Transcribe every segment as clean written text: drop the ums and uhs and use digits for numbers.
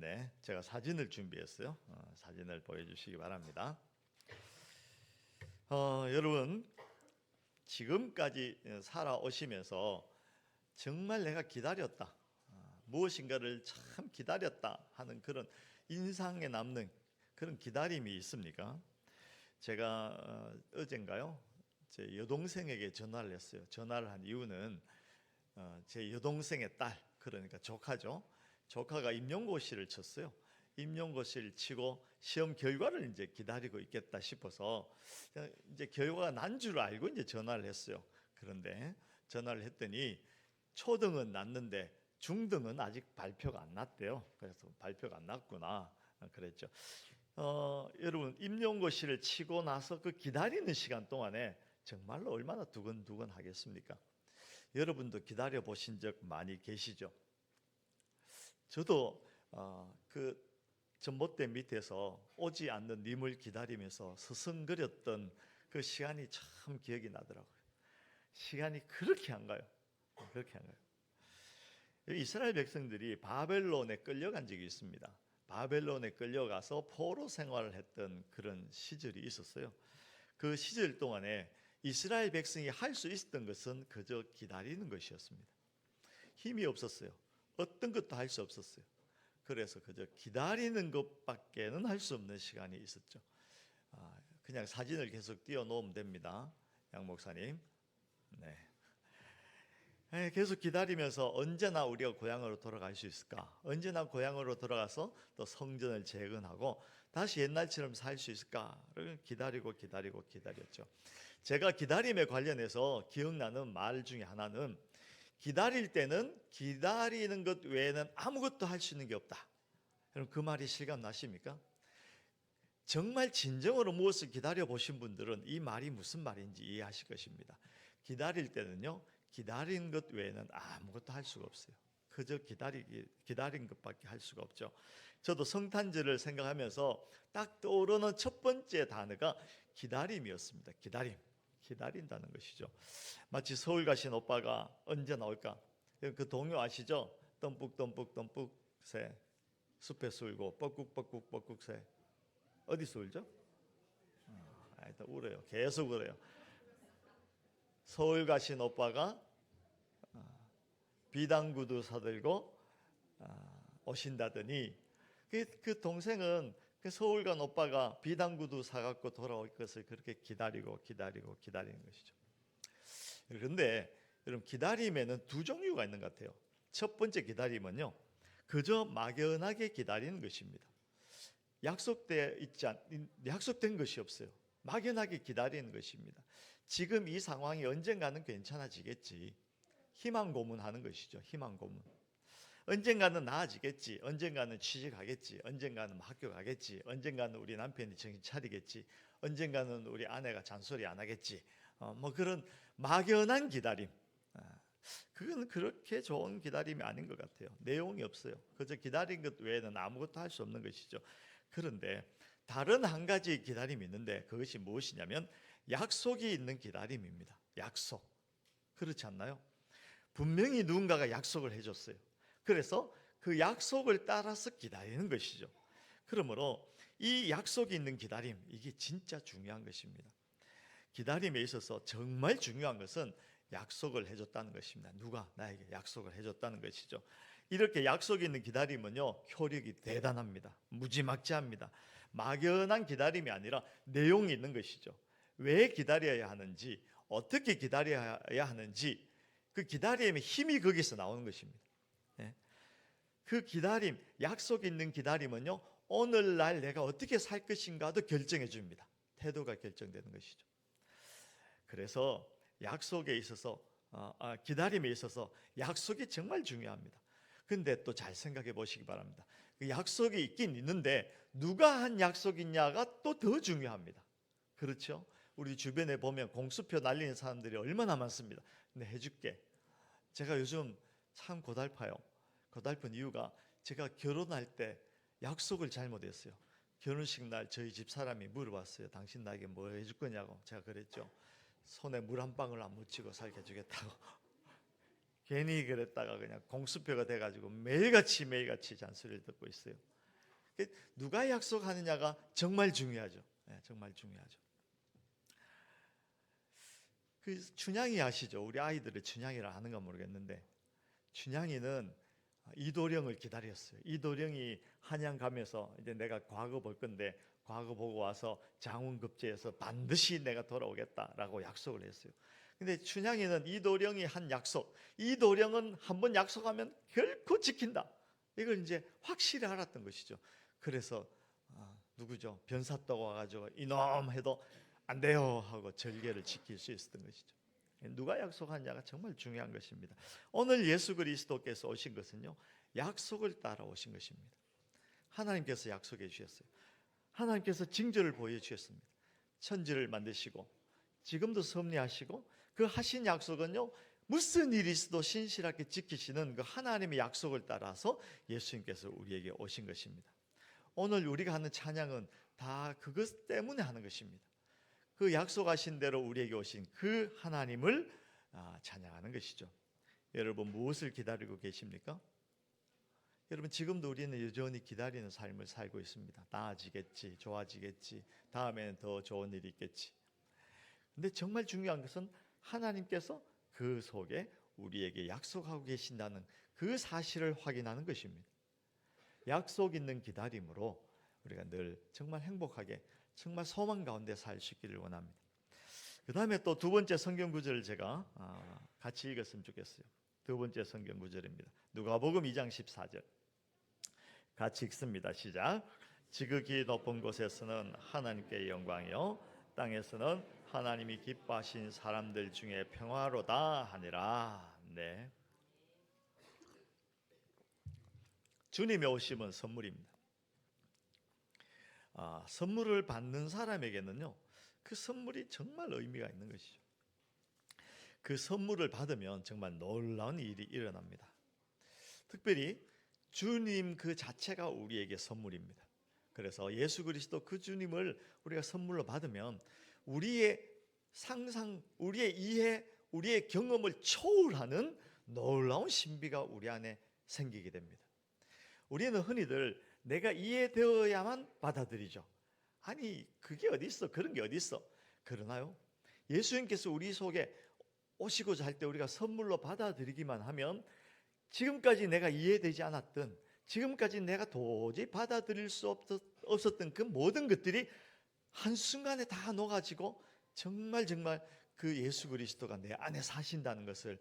네, 제가 사진을 준비했어요. 사진을 보여주시기 바랍니다. 여러분, 지금까지 살아오시면서 정말 내가 기다렸다, 무엇인가를 참 기다렸다 하는 그런 인상에 남는 그런 기다림이 있습니까? 제가 어젠가요, 제 여동생에게 전화를 했어요. 전화를 한 이유는 제 여동생의 딸, 그러니까 조카죠. 조카가 임용고시를 쳤어요. 임용고시를 치고 시험 결과를 이제 기다리고 있겠다 싶어서 이제 결과가 난 줄 알고 이제 전화를 했어요. 그런데 전화를 했더니 초등은 났는데 중등은 아직 발표가 안 났대요. 그래서 발표가 안 났구나 그랬죠. 여러분, 임용고시를 치고 나서 그 기다리는 시간 동안에 정말로 얼마나 두근두근 하겠습니까? 여러분도 기다려 보신 적 많이 계시죠? 저도 그 전봇대 밑에서 오지 않는 님을 기다리면서 서성거렸던 그 시간이 참 기억이 나더라고요. 시간이 그렇게 안 가요. 그렇게 안 가요. 이스라엘 백성들이 바벨론에 끌려간 적이 있습니다. 바벨론에 끌려가서 포로 생활을 했던 그런 시절이 있었어요. 그 시절 동안에 이스라엘 백성이 할 수 있었던 것은 그저 기다리는 것이었습니다. 힘이 없었어요. 어떤 것도 할 수 없었어요. 그래서 그저 기다리는 것밖에는 할 수 없는 시간이 있었죠. 그냥 사진을 계속 띄워놓으면 됩니다. 양 목사님. 네. 계속 기다리면서 언제나 우리가 고향으로 돌아갈 수 있을까? 언제나 고향으로 돌아가서 또 성전을 재건하고 다시 옛날처럼 살 수 있을까를 기다렸죠. 제가 기다림에 관련해서 기억나는 말 중에 하나는, 기다릴 때는 기다리는 것 외에는 아무것도 할 수 있는 게 없다. 여러분, 그 말이 실감 나십니까? 정말 진정으로 무엇을 기다려 보신 분들은 이 말이 무슨 말인지 이해하실 것입니다. 기다릴 때는요, 기다리는 것 외에는 아무것도 할 수가 없어요. 그저 기다린 것밖에 할 수가 없죠. 저도 성탄절을 생각하면서 딱 떠오르는 첫 번째 단어가 기다림이었습니다. 기다린다는 것이죠. 마치 서울 가신 오빠가 언제 나올까? 그 동요 아시죠? 덤뿍 새 숲에서 울고 뻐꾹 새. 어디서 울죠? 일단 울어요. 계속 울어요. 서울 가신 오빠가 비단구두 사들고 오신다더니 그 동생은 그 서울 간 오빠가 비단구두 사갖고 돌아올 것을 그렇게 기다리는 것이죠. 그런데 여러분, 기다림에는 두 종류가 있는 것 같아요. 첫 번째 기다림은요, 그저 막연하게 기다리는 것입니다. 약속된 것이 없어요. 막연하게 기다리는 것입니다. 지금 이 상황이 언젠가는 괜찮아지겠지. 희망 고문하는 것이죠. 희망 고문. 언젠가는 나아지겠지. 언젠가는 취직하겠지. 언젠가는 학교 가겠지. 언젠가는 우리 남편이 정신 차리겠지. 언젠가는 우리 아내가 잔소리 안 하겠지. 뭐 그런 막연한 기다림. 그건 그렇게 좋은 기다림이 아닌 것 같아요. 내용이 없어요. 그저 기다린 것 외에는 아무것도 할 수 없는 것이죠. 그런데 다른 한 가지 기다림이 있는데, 그것이 무엇이냐면 약속이 있는 기다림입니다. 약속. 그렇지 않나요? 분명히 누군가가 약속을 해줬어요. 그래서 그 약속을 따라서 기다리는 것이죠. 그러므로 이 약속이 있는 기다림, 이게 진짜 중요한 것입니다. 기다림에 있어서 정말 중요한 것은 약속을 해줬다는 것입니다. 누가 나에게 약속을 해줬다는 것이죠. 이렇게 약속이 있는 기다림은요, 효력이 대단합니다. 무지막지합니다. 막연한 기다림이 아니라 내용이 있는 것이죠. 왜 기다려야 하는지, 어떻게 기다려야 하는지, 그 기다림의 힘이 거기서 나오는 것입니다. 그 기다림, 약속 있는 기다림은요, 오늘날 내가 어떻게 살 것인가도 결정해 줍니다. 태도가 결정되는 것이죠. 그래서 약속에 있어서 기다림에 있어서 약속이 정말 중요합니다. 근데 또 잘 생각해 보시기 바랍니다. 그 약속이 있긴 있는데 누가 한 약속이냐가 또 더 중요합니다. 그렇죠? 우리 주변에 보면 공수표 날리는 사람들이 얼마나 많습니다. 근데 해줄게. 제가 요즘 참 고달파요. 고달픈 이유가, 제가 결혼할 때 약속을 잘못했어요. 결혼식 날 저희 집 사람이 물어봤어요. 당신 나에게 뭐 해줄 거냐고. 제가 그랬죠. 손에 물 한 방울 안 묻히고 살게 해주겠다고. 괜히 그랬다가 그냥 공수표가 돼가지고 매일같이 잔소리를 듣고 있어요. 누가 약속하느냐가 정말 중요하죠. 정말 중요하죠. 그 춘향이 아시죠? 우리 아이들을 춘향이라 하는가 모르겠는데 춘향이는 이도령을 기다렸어요. 이도령이 한양 가면서 이제 내가 과거 볼 건데 과거 보고 와서 장운급제에서 반드시 내가 돌아오겠다라고 약속을 했어요. 근데 춘향이는 이도령이 한 약속, 이도령은 한번 약속하면 결코 지킨다. 이걸 이제 확실히 알았던 것이죠. 그래서 누구죠? 변사또가 와가지고 이놈 해도 안 돼요 하고 절개를 지킬 수 있었던 것이죠. 누가 약속하냐가 정말 중요한 것입니다. 오늘 예수 그리스도께서 오신 것은요, 약속을 따라 오신 것입니다. 하나님께서 약속해 주셨어요. 하나님께서 징조를 보여주셨습니다. 천지를 만드시고 지금도 섭리하시고 그 하신 약속은요, 무슨 일이 있어도 신실하게 지키시는 그 하나님의 약속을 따라서 예수님께서 우리에게 오신 것입니다. 오늘 우리가 하는 찬양은 다 그것 때문에 하는 것입니다. 그 약속하신 대로 우리에게 오신 그 하나님을 찬양하는 것이죠. 여러분, 무엇을 기다리고 계십니까? 여러분, 지금도 우리는 여전히 기다리는 삶을 살고 있습니다. 나아지겠지, 좋아지겠지, 다음에는 더 좋은 일이 있겠지. 근데 정말 중요한 것은 하나님께서 그 속에 우리에게 약속하고 계신다는 그 사실을 확인하는 것입니다. 약속 있는 기다림으로 우리가 늘 정말 행복하게, 정말 소망 가운데 살 수 있기를 원합니다. 그 다음에 또 두 번째 성경 구절을 제가 같이 읽었으면 좋겠어요. 두 번째 성경 구절입니다. 누가복음 2장 14절 같이 읽습니다. 시작. 지극히 높은 곳에서는 하나님께 영광이요 땅에서는 하나님이 기뻐하신 사람들 중에 평화로다 하니라. 네. 주님의 오심은 선물입니다. 선물을 받는 사람에게는요, 그 선물이 정말 의미가 있는 것이죠. 그 선물을 받으면 정말 놀라운 일이 일어납니다. 특별히 주님 그 자체가 우리에게 선물입니다. 그래서 예수 그리스도 그 주님을 우리가 선물로 받으면 우리의 상상, 우리의 이해, 우리의 경험을 초월하는 놀라운 신비가 우리 안에 생기게 됩니다. 우리는 흔히들 내가 이해되어야만 받아들이죠. 아니, 그게 어디 있어? 그런 게 어디 있어? 그러나요? 예수님께서 우리 속에 오시고자 할 때 우리가 선물로 받아들이기만 하면 지금까지 내가 이해되지 않았던, 지금까지 내가 도저히 받아들일 수 없었던 그 모든 것들이 한순간에 다 녹아지고 정말 그 예수 그리스도가 내 안에 사신다는 것을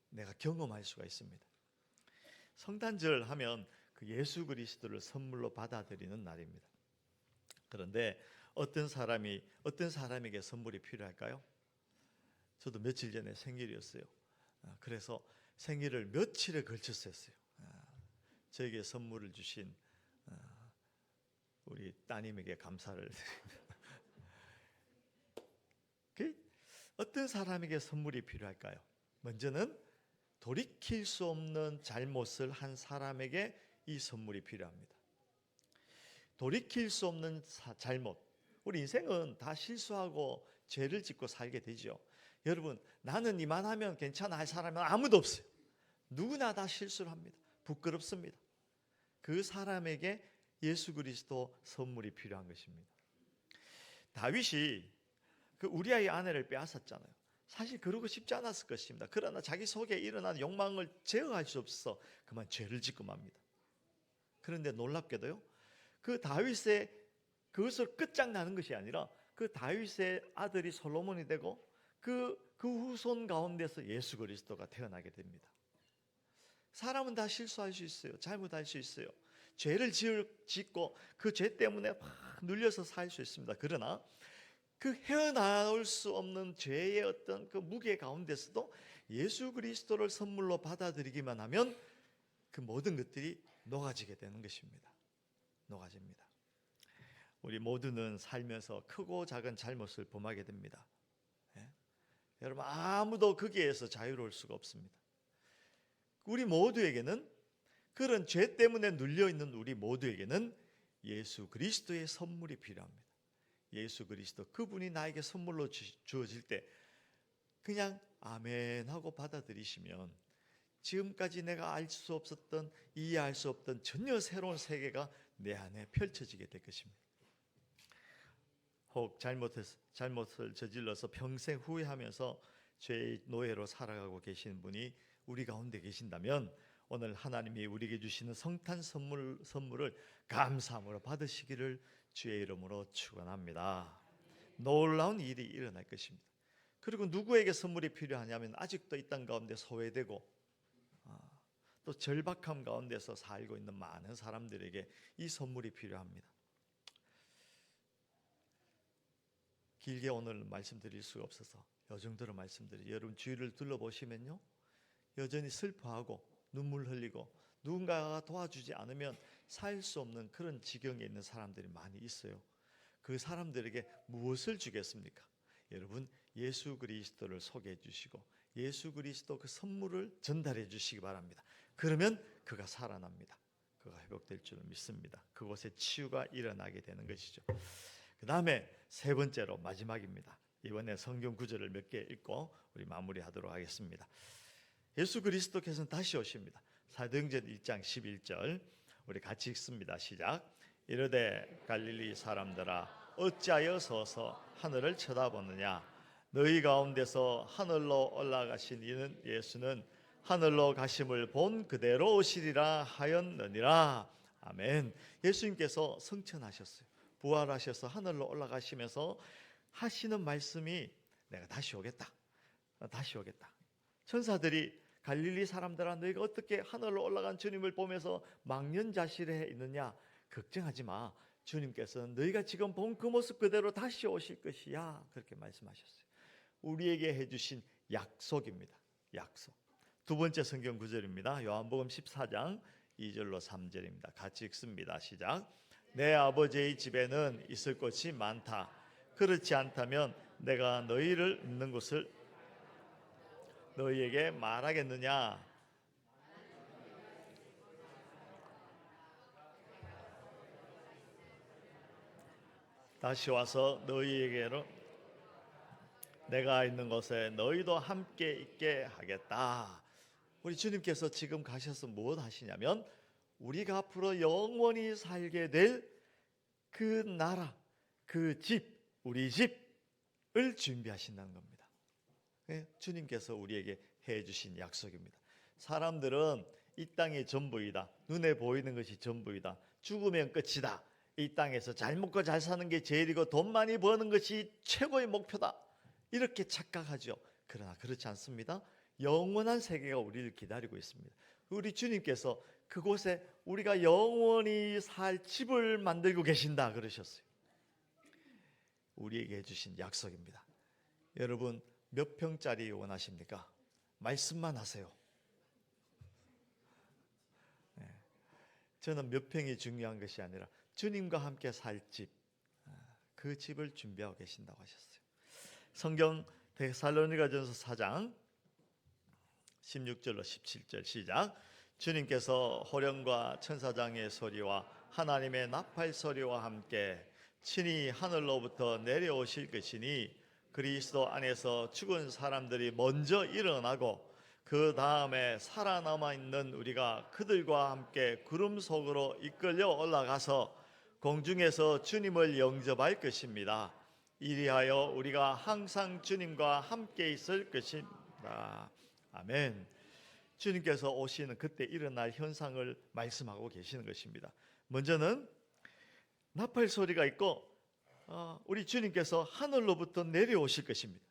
내가 경험할 수가 있습니다. 성탄절 하면 그 예수 그리스도를 선물로 받아들이는 날입니다. 그런데 어떤 사람에게 선물이 필요할까요? 저도 며칠 전에 생일이었어요. 그래서 생일을 며칠에 걸쳐서 했어요. 저에게 선물을 주신 우리 따님에게 감사를 드립니다. 어떤 사람에게 선물이 필요할까요? 먼저는 돌이킬 수 없는 잘못을 한 사람에게 이 선물이 필요합니다. 돌이킬 수 없는 잘못. 우리 인생은 다 실수하고 죄를 짓고 살게 되죠. 여러분, 나는 이만하면 괜찮아 할 사람은 아무도 없어요. 누구나 다 실수를 합니다. 부끄럽습니다. 그 사람에게 예수 그리스도 선물이 필요한 것입니다. 다윗이 그 우리아의 아내를 빼앗았잖아요. 사실 그러고 싶지 않았을 것입니다. 그러나 자기 속에 일어난 욕망을 제어할 수 없어서 그만 죄를 짓고 맙니다. 그런데 놀랍게도요, 그 다윗의 그것을 끝장나는 것이 아니라 그 다윗의 아들이 솔로몬이 되고 그 후손 가운데서 예수 그리스도가 태어나게 됩니다. 사람은 다 실수할 수 있어요. 잘못할 수 있어요. 죄를 짓고 그 죄 때문에 막 눌려서 살 수 있습니다. 그러나 그 헤어나올 수 없는 죄의 어떤 그 무게 가운데서도 예수 그리스도를 선물로 받아들이기만 하면 그 모든 것들이 녹아지게 되는 것입니다. 녹아집니다. 우리 모두는 살면서 크고 작은 잘못을 범하게 됩니다. 여러분, 아무도 거기에서 자유로울 수가 없습니다. 우리 모두에게는, 그런 죄 때문에 눌려있는 우리 모두에게는 예수 그리스도의 선물이 필요합니다. 예수 그리스도, 그분이 나에게 선물로 주어질 때 그냥 아멘 하고 받아들이시면 지금까지 내가 알 수 없었던, 이해할 수 없던 전혀 새로운 세계가 내 안에 펼쳐지게 될 것입니다. 혹 잘못을 저질러서 평생 후회하면서 죄의 노예로 살아가고 계시는 분이 우리 가운데 계신다면 오늘 하나님이 우리에게 주시는 성탄 선물을 감사함으로 받으시기를 주의 이름으로 축원합니다. 놀라운 일이 일어날 것입니다. 그리고 누구에게 선물이 필요하냐면 아직도 이 땅 가운데 소외되고 또 절박함 가운데서 살고 있는 많은 사람들에게 이 선물이 필요합니다. 길게 오늘 말씀드릴 수가 없어서 이 정도로 말씀드려요. 여러분 주위를 둘러보시면요, 여전히 슬퍼하고 눈물 흘리고 누군가가 도와주지 않으면 살 수 없는 그런 지경에 있는 사람들이 많이 있어요. 그 사람들에게 무엇을 주겠습니까? 여러분 예수 그리스도를 소개해 주시고 예수 그리스도 그 선물을 전달해 주시기 바랍니다. 그러면 그가 살아납니다. 그가 회복될 줄 믿습니다. 그곳에 치유가 일어나게 되는 것이죠. 그 다음에 세 번째로 마지막입니다. 이번에 성경 구절을 몇 개 읽고 우리 마무리하도록 하겠습니다. 예수 그리스도께서는 다시 오십니다. 사도행전 1장 11절 우리 같이 읽습니다. 시작. 이르되 갈릴리 사람들아 어찌하여 서서 하늘을 쳐다보느냐 너희 가운데서 하늘로 올라가신 이는 예수는 하늘로 가심을 본 그대로 오시리라 하였느니라. 아멘. 예수님께서 성천하셨어요. 부활하셔서 하늘로 올라가시면서 하시는 말씀이 내가 다시 오겠다. 다시 오겠다. 천사들이 갈릴리 사람들아 너희가 어떻게 하늘로 올라간 주님을 보면서 망연자실해 있느냐 걱정하지 마. 주님께서는 너희가 지금 본 그 모습 그대로 다시 오실 것이야. 그렇게 말씀하셨어요. 우리에게 해주신 약속입니다. 약속. 두 번째 성경 구절입니다. 요한복음 14장 2절로 3절입니다. 같이 읽습니다. 시작. 내 아버지의 집에는 있을 곳이 많다. 그렇지 않다면 내가 너희를 있는 곳을 너희에게 말하겠느냐. 다시 와서 너희에게로 내가 있는 곳에 너희도 함께 있게 하겠다. 우리 주님께서 지금 가셔서 무엇 하시냐면 우리가 앞으로 영원히 살게 될 그 나라, 그 집, 우리 집을 준비하신다는 겁니다. 주님께서 우리에게 해주신 약속입니다. 사람들은 이 땅이 전부이다. 눈에 보이는 것이 전부이다. 죽으면 끝이다. 이 땅에서 잘 먹고 잘 사는 게 제일이고 돈 많이 버는 것이 최고의 목표다. 이렇게 착각하죠. 그러나 그렇지 않습니다. 영원한 세계가 우리를 기다리고 있습니다. 우리 주님께서 그곳에 우리가 영원히 살 집을 만들고 계신다 그러셨어요. 우리에게 해주신 약속입니다. 여러분 몇 평짜리 원하십니까? 말씀만 하세요. 저는 몇 평이 중요한 것이 아니라 주님과 함께 살 집, 그 집을 준비하고 계신다고 하셨어요. 성경 데살로니가전서 4장 16절로 17절 시작. 주님께서 호령과 천사장의 소리와 하나님의 나팔 소리와 함께 친히 하늘로부터 내려오실 것이니 그리스도 안에서 죽은 사람들이 먼저 일어나고 그 다음에 살아남아 있는 우리가 그들과 함께 구름 속으로 이끌려 올라가서 공중에서 주님을 영접할 것입니다. 이리하여 우리가 항상 주님과 함께 있을 것입니다. 아멘. 주님께서 오시는 그때 일어날 현상을 말씀하고 계시는 것입니다. 먼저는 나팔 소리가 있고 우리 주님께서 하늘로부터 내려오실 것입니다.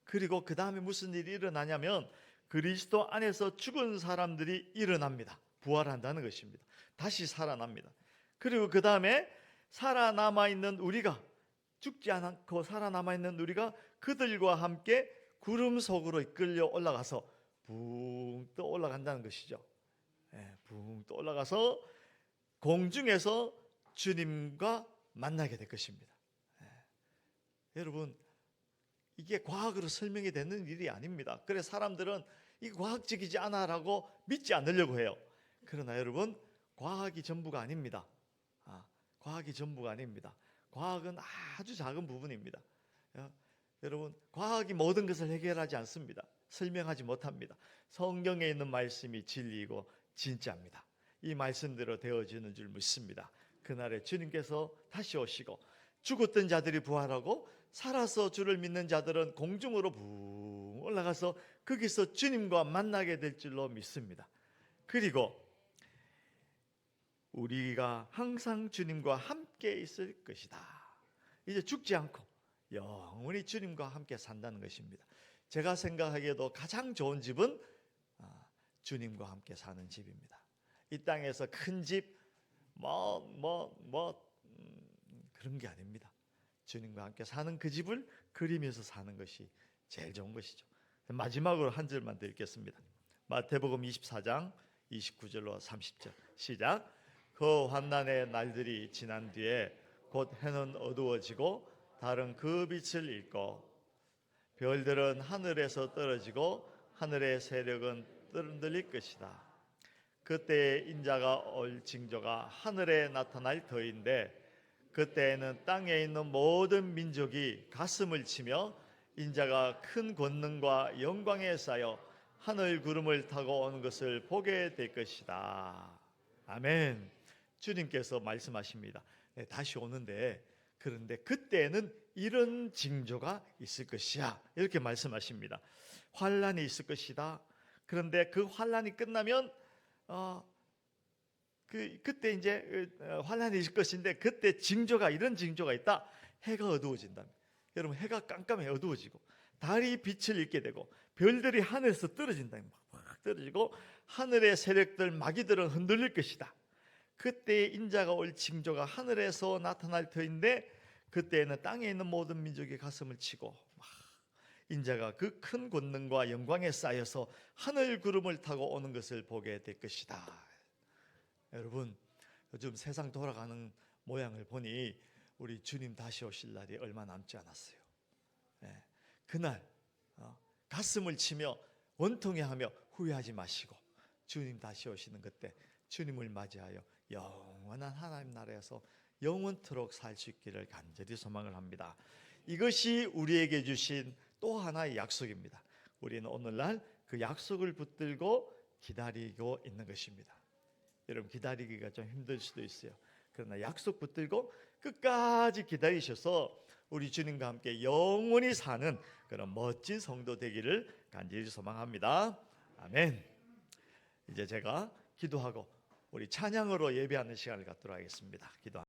그리고 그 다음에 무슨 일이 일어나냐면 그리스도 안에서 죽은 사람들이 일어납니다. 부활한다는 것입니다. 다시 살아납니다. 그리고 그 다음에 살아남아 있는 우리가 죽지 않고 살아남아 있는 우리가 그들과 함께 구름 속으로 이끌려 올라가서 붕 떠 올라간다는 것이죠. 붕 떠 올라가서 공중에서 주님과 만나게 될 것입니다. 여러분 이게 과학으로 설명이 되는 일이 아닙니다. 그래서 사람들은 이게 과학적이지 않아라고 믿지 않으려고 해요. 그러나 여러분 과학이 전부가 아닙니다. 과학이 전부가 아닙니다. 과학은 아주 작은 부분입니다. 여러분 과학이 모든 것을 해결하지 않습니다. 설명하지 못합니다. 성경에 있는 말씀이 진리이고 진짜입니다. 이 말씀대로 되어지는 줄 믿습니다. 그날에 주님께서 다시 오시고 죽었던 자들이 부활하고 살아서 주를 믿는 자들은 공중으로 붕 올라가서 거기서 주님과 만나게 될 줄로 믿습니다. 그리고 우리가 항상 주님과 함께 있을 것이다. 이제 죽지 않고 영원히 주님과 함께 산다는 것입니다. 제가 생각하기에도 가장 좋은 집은 주님과 함께 사는 집입니다. 이 땅에서 큰 집, 그런 게 아닙니다. 주님과 함께 사는 그 집을 그리면서 사는 것이 제일 좋은 것이죠. 마지막으로 한 절만 더 읽겠습니다. 마태복음 24장 29절로 30절 시작. 그 환난의 날들이 지난 뒤에 곧 해는 어두워지고 달은 그 빛을 잃고 별들은 하늘에서 떨어지고 하늘의 세력은 흔들릴 것이다. 그때 인자가 올 징조가 하늘에 나타날 터인데 그때에는 땅에 있는 모든 민족이 가슴을 치며 인자가 큰 권능과 영광에 쌓여 하늘 구름을 타고 오는 것을 보게 될 것이다. 아멘. 주님께서 말씀하십니다. 네, 다시 오는데 그런데 그때에는 이런 징조가 있을 것이야. 이렇게 말씀하십니다. 환란이 있을 것이다. 그런데 그 환란이 끝나면 그때 이제 환란이 있을 것인데 그때 징조가 이런 징조가 있다. 해가 어두워진다. 여러분 해가 깜깜해 어두워지고 달이 빛을 잃게 되고 별들이 하늘에서 떨어진다. 막 떨어지고 하늘의 세력들 마귀들은 흔들릴 것이다. 그때 인자가 올 징조가 하늘에서 나타날 터인데 그때에는 땅에 있는 모든 민족이 가슴을 치고 인자가 그 큰 권능과 영광에 쌓여서 하늘 구름을 타고 오는 것을 보게 될 것이다. 여러분 요즘 세상 돌아가는 모양을 보니 우리 주님 다시 오실 날이 얼마 남지 않았어요. 네, 그날 가슴을 치며 원통해하며 후회하지 마시고 주님 다시 오시는 그때 주님을 맞이하여 영원한 하나님 나라에서 영원토록 살 수 있기를 간절히 소망을 합니다. 이것이 우리에게 주신 또 하나의 약속입니다. 우리는 오늘날 그 약속을 붙들고 기다리고 있는 것입니다. 여러분 기다리기가 좀 힘들 수도 있어요. 그러나 약속 붙들고 끝까지 기다리셔서 우리 주님과 함께 영원히 사는 그런 멋진 성도 되기를 간절히 소망합니다. 아멘. 이제 제가 기도하고 우리 찬양으로 예배하는 시간을 갖도록 하겠습니다. 기도.